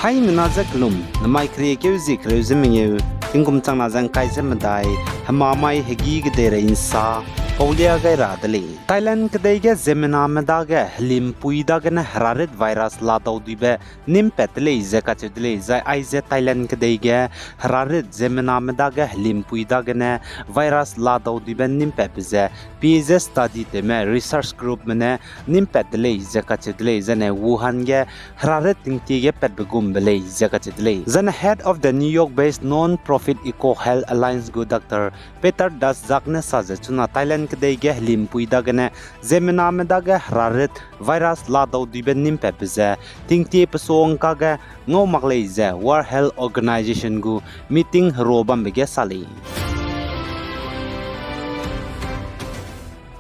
Hai menazak lum, namai kriye keu zik reuzemingeu, tingkum tang nazang kai zemadai, hamamai hegi gedera insa, paulia gai radali. Thailand kedaiga zemena medaga lim puidaga na hararit virus ladau dibe nim petle zeka chudle zai aize Thailand kedaiga hararit zemena medaga lim puidaga na virus ladau dibe nim pepze PZ study teme research group mene nim petle zeka chudle zane Wuhan ge hararit tingtige petbegum bele zeka chudle zan head of the New York based non-profit eco health alliance go Dr. Peter Das Zakne saje chuna Thailand kedaiga lim puidaga na zemena medaga hararit virus ladau dibe nim pepze tingti pesong kaga ngau maklei ze World Health Organization gu meeting robam bege sali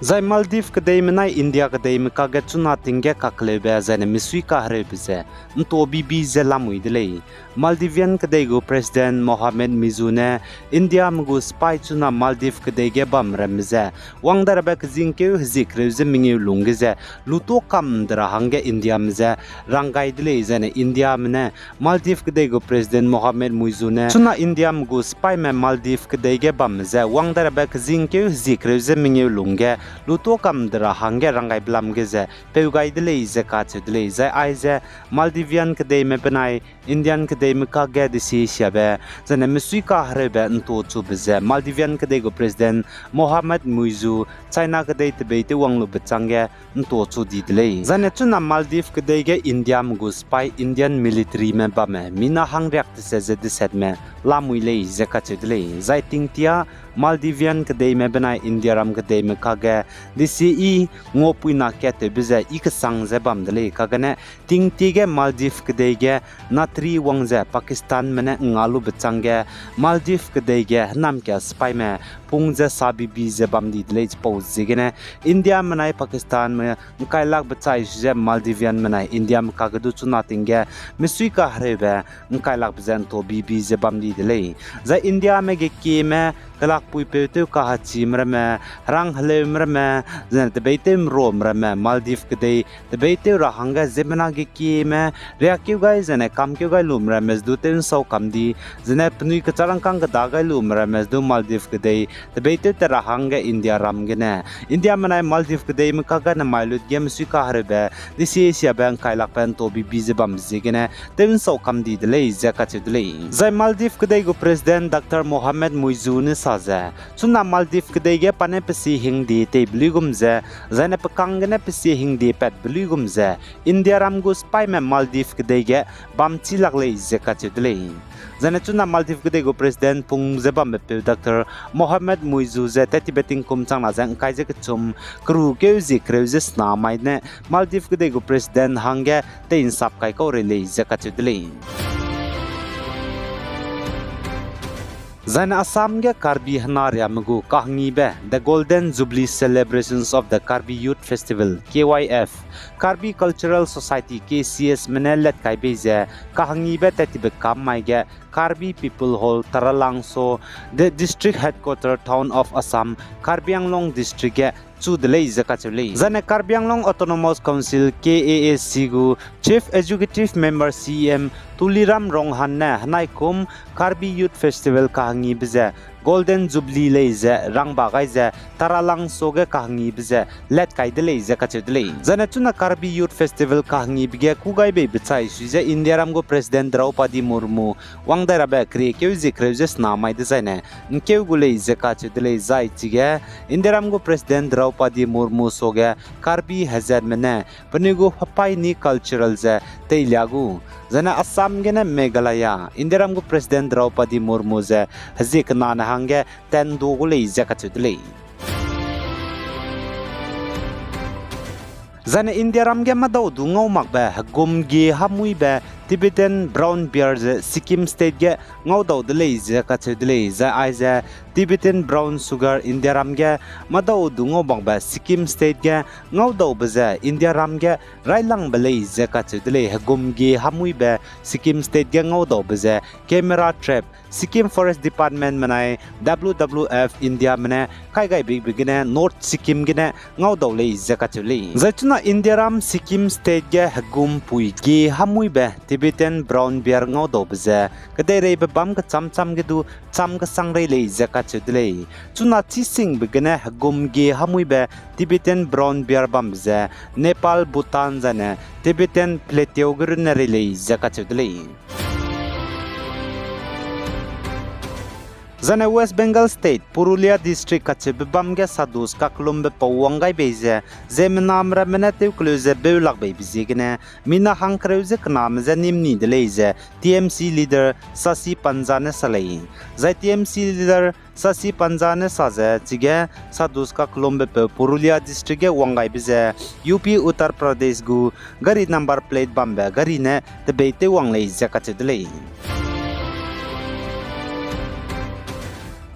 Zai Maldives kedai menai India kedai mekaga chuna tingge kaklebe zane misui ka hrebze nto bibi zelamui delei Maldivian kedai go President Mohamed Mizune India mgu spy chuna Maldives kedai ge bam remze wangdar ba kjingke zikreuze mingi lungze luto kam dra hange India mze rangai delei zane India mne Maldives kedai go President Mohamed Mizune chuna India mgu spy me Maldives kedai ge bamze wangdar ba kjingke zikreuze mingi lungge luto kam dra hange rangai blam geze peugai dele ze ka chudle ze aize Maldivian kedai me benai Indian kedai me ka ge disi shabe zane misui ka harebe nto chubze Maldivian kedai go President Mohamed Muizu China kedai tebete wanglu bechange nto chudi dele zane chuna Maldives kedai ge India mgu spy Indian military me bame mina hang react se ze deset me lamui le ze ka chudle zai tingtia Maldivian kedai me benai India ram kedai me ka ge DCE ngopui na kete bize ikasang ze bamdele kagane tingtige Maldives kedege natri wangze Pakistan mene ngalu bechange Maldives kedege namke spy me pungze sabi bize bamdi dele pose zigene India menai Pakistan me kailak bechai je Maldivian menai India me kagadu chuna tinge misui ka hrebe kailak bezen to bibi ze bamdi dele za India me ge kime kalak pui pete ka hachi mrame rang hle mrame zan debate mrame Maldives kedai debate rahanga zemena ge kime reakyu gai zane kamkyu gai lumrame duten sau kamdi zane pnui ka charang kang da gai lumrame du Maldives kedai debate terahanga India ramgene India manai Maldives kedai makaga na mailut game suka harbe disi asia bank kailak pen to bi bize bam zigene ten sau kamdi dele zaka chudle zai Maldives kedai go President Dr. Mohamed Muizu ne saza chuna Maldives kedai ge pane pesi hingdi te bligumze zane pakangene pesi hingdi pet bligumze India ram go spy me Maldives kedai ge bam chilagle zaka chudle zane chuna Maldives kedai go President pung zebam pe Dr. Mohamed Muizu ze tati beting kum chang na jang kai je kchum kru ke zi kreuze sna mai ne Maldives kedai go President hange te insap kai ko rele zaka chudle Zan Assam ge Karbi Hanaria Magu Kahngi be the Golden Jubilee Celebrations of the Karbi Youth Festival KYF Karbi Cultural Society KCS Menelet kai beze Kahngi be tatibe kam mai ge Karbi People Hall Taralangso the district headquarter town of Assam Karbi Anglong district ge chudle zakachule zane Karbi Anglong Autonomous Council KASC gu Chief Executive Member CM Tuliram Ronghan na hanai kum Karbi Youth Festival kahangi bize Golden Jubilee leize rangba gaize taralang soge kahangi bize let kaidele zakachule zane chuna Karbi Youth Festival kahangi bige kugai be bichai suze India ram go President Draupadi Murmu wangdara be kre keu zikreujes na mai design nkeu gule zakachule zai chige India ram go President Draupadi Murmu soge Karbi hazard mene panigo hapai ni cultural ze teilagu zana Assam gena Meghalaya Indiram go President Draupadi Murmu ze hazik na hange ten dogule zakachudle zana Indiram ge madau du ngau makba gum ge hamui be Tibetan brown bear Sikkim state ge ngau daw dele zakachudle za aiza Tibetan brown sugar India ram ge madau du ngau bangba Sikkim state ge ngau daw baza India ram ge railang bele zakachudle hagum ge hamui be Sikkim state ge ngau daw baza camera trap Sikkim Forest Department manai WWF India mane kai gai big bigine North Sikkim gine ngau daw le zakachule zachuna India ram Sikkim state ge hagum pui ge hamui be Tibetan brown bear ngau do bze kadai rei bam ka cham ge du cham ka sang rei lei zaka chudlei chuna chi sing begene gum ge hamui be Tibetan brown bear bam bze Nepal Bhutan jane Tibetan plateau gurna rei lei zaka chudlei Zane West Bengal State, Purulia District kache bamge sadus kaklum be pawanggai beze Zeme namra menate kluze beulak be bizigene mina hankreuze knam ze nimni deleze TMC leader Sasi Panjane salai Zai TMC leader Sasi Panjane saze chige sadus kaklum be Purulia District ge wangai beze UP Uttar Pradesh gu gari number plate bambe gari ne te beite wanglei zakache delei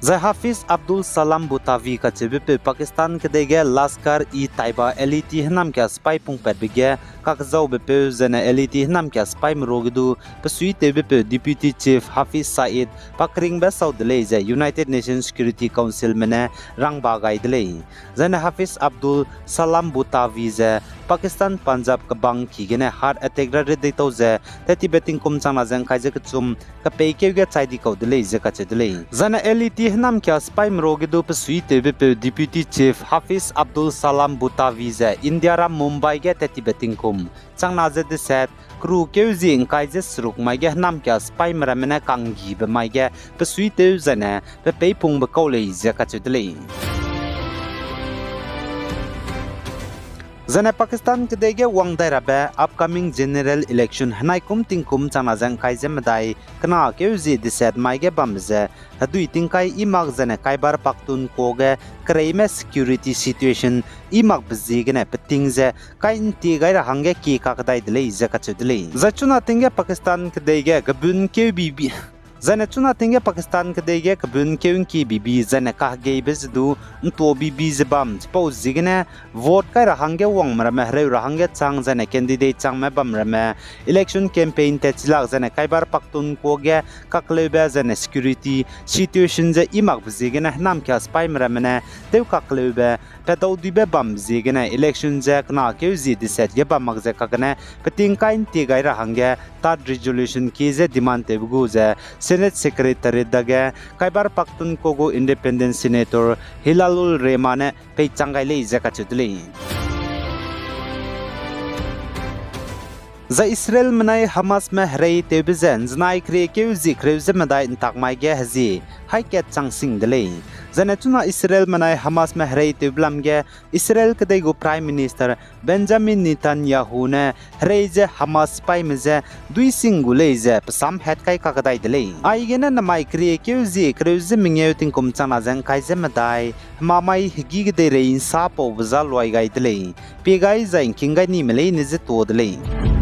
Zai Hafiz Abdul Salam Butawi ka chebe Pakistan ke dege Lashkar-e-Taiba LET hnam kya spy pung per bege kakzau be zene LET hnam kya spy mrogidu pesui tebe Deputy Chief Hafiz Said pakring be Saud leze United Nations Security Council mene rang bagai dele zene Hafiz Abdul Salam Butawi ze Pakistan Punjab ka bang khigene heart attack ra de to ze teti beting kum chana jang kai je kchum ka peike ge chaidi ko dele je ka chedele zana LET hnam kya spy mrogidu pesui tebe Deputy Chief Hafiz Abdul Salam Butawi ze India ra Mumbai ge teti beting kum changna je de set crew keuzing kai je sruk mai ge hnam kya spy mramena kanggi be mai ge pesui te zana pe peipung be ko le je ka chedele Zane Pakistan ke dege wang dai rabe upcoming general election hanai kum tingkum chana jang kai jem dai kana keuzi diset mai ge bamze hadui tingkai imak zane Khyber Pakhtunkhwa kreime security situation imak bzi gene petingze kain ti gai ra hange ki ka dai dele za ka chudle zachuna tinge Pakistan ke dege gabun ke bibi Zane chuna tinge Pakistan ke dege kabun keun ki bibi zane kah ge bezdu nto bibi zebam po zigene vote kai rahange wang marame hre rahange chang zane candidate chang me bam rame election campaign te chilak zane Khyber Pakhtunkhwa ge kaklebe zane security situation ze imak zigene nam kya spy marame te kaklebe pedau dibe bam zigene election ze kana ke zi diset ge bam mag ze kakane peting kain ti gai rahange tat resolution ki ze demand te bugu ze Senate Secretary daga Khyber Pakhtunkhwa Independent Senator Hilalul Rehman pe changai le zaka chudle Za Israel manai Hamas me hrei tebizen znai kre keuzi kreuze madai intak mai ge hazi haiket changsing dele zanetuna Israel manai Hamas me hrei teblam ge Israel kadai go Prime Minister Benjamin Netanyahu ne hrei je Hamas pai meze dui singule je pasam het kai ka kadai dele ai gena na mai kre keuzi kreuze mingeu ting kum chana jang kai je madai mamai higi ge de rein sa po bza loi gai dele pe gai zain kingai ni mele ne je to dele